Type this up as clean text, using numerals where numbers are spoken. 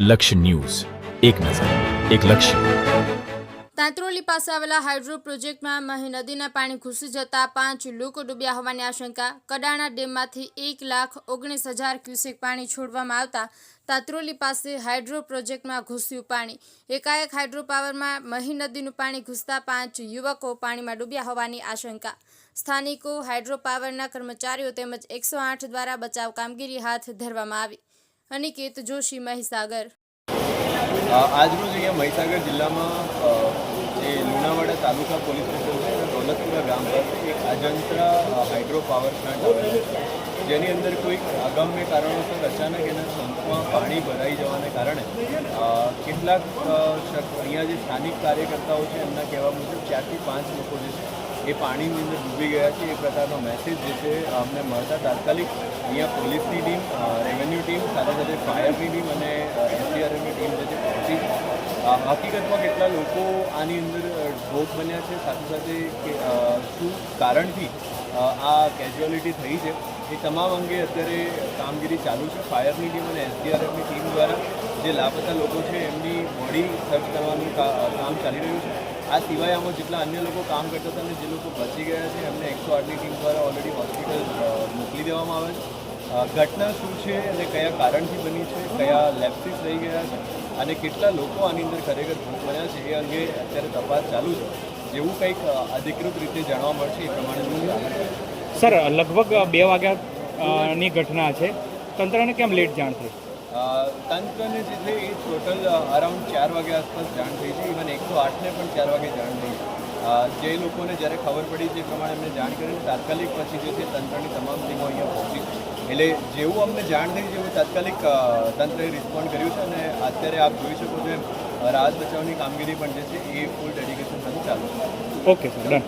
લક્ષ્ય ન્યૂઝ, એક નજર, એક લક્ષ્ય. તાંતરોલી પાસે આવેલા હાઇડ્રો પ્રોજેક્ટમાં મહી નદીના પાણી ઘૂસી જતા 5 લોકો ડૂબ્યા હોવાની આશંકા. કડાણા ડેમમાંથી 1,19,000 ક્યુસેક પાણી છોડવામાં આવતા તાંતરોલી પાસે હાઇડ્રો પ્રોજેક્ટમાં ઘૂસ્યું પાણી. એકાએક હાઇડ્રો પાવરમાં મહી નદીનું પાણી ઘૂસતા 5 યુવકો પાણીમાં ડૂબ્યા હોવાની આશંકા. સ્થાનિકો, હાઇડ્રો પાવરના કર્મચારીઓ તેમજ 108 દ્વારા બચાવ કામગીરી હાથ ધરવામાં આવી. અનિકેત જોશી, મહીસાગર. આજરોજ અહીંયા મહીસાગર જિલ્લામાં જે લુણાવાડા તાલુકા પોલીસ સ્ટેશન છે અને દોલતપુરા ગામ પાસે એક અજંત્રા હાઇડ્રો પાવર પ્લાન્ટ આવેલો છે, જેની અંદર કોઈક અગમ્ય કારણોસર અચાનક એના સંપમાં પાણી ભરાઈ જવાને કારણે કેટલાક અહીંયા જે સ્થાનિક કાર્યકર્તાઓ છે એમના કહેવા મુજબ 4 થી 5 લોકો જે છે એ પાણીની અંદર ડૂબી ગયા છે. એ પ્રકારનો મેસેજ જે છે અમને મળતા તાત્કાલિક અહીંયા પોલીસની ટીમ, રેવન્યુ ટીમ, સાથે સાથે ફાયરની ટીમ અને એસડીઆરએફની ટીમ જે છે પહોંચી. હકીકતમાં કેટલા લોકો આની અંદર ભોગ બન્યા છે, સાથે સાથે કે શું કારણથી આ કેઝ્યુઅલિટી થઈ છે એ તમામ અંગે અત્યારે કામગીરી ચાલુ છે. ફાયરની ટીમ અને એસડીઆરએફની ટીમ દ્વારા જે લાપતા લોકો છે એમની બોડી સર્ચ કરવાનું કામ ચાલી રહ્યું છે. આ સિવાય આમાં જેટલા અન્ય લોકો કામ કરતા હતા અને જે લોકો બચી ગયા છે એમને 108ની ટીમ દ્વારા ઓલરેડી હોસ્પિટલ મોકલી દેવામાં આવે છે. ઘટના શું છે અને કયા કારણથી બની છે, કયા લેપ્સિસ રહી ગયા છે અને કેટલા લોકો આની અંદર ખરેખર ભોગ બન્યા છે એ અંગે અત્યારે તપાસ ચાલુ છે. જેવું કંઈક અધિકૃત રીતે જાણવા મળશે એ પ્રમાણે. સર, લગભગ 2 વાગ્યાની ઘટના છે. તંત્રને કેમ લેટ જાણ થઈ? તંત્રને જે છે એ ટોટલ અરાઉન્ડ 4 વાગ્યા આસપાસ જાણ થઈ છે. ઇવન 108ને પણ 4 વાગે જાણ થઈ છે. જે લોકોને જ્યારે ખબર પડી છે એ પ્રમાણે એમને જાણ કરીને તાત્કાલિક પછી જે છે તંત્રની તમામ ટીમો અહીંયા પહોંચી. એટલે જેવું અમને જાણ થઈ જેવું તાત્કાલિક તંત્રએ રિસ્પોન્ડ કર્યું છે અને અત્યારે આપ જોઈ શકો છો એમ રાહત બચાવની કામગીરી પણ જે છે એ ફૂલ ડેડિકેશન સાથે ચાલુ છે. Okay sir, done.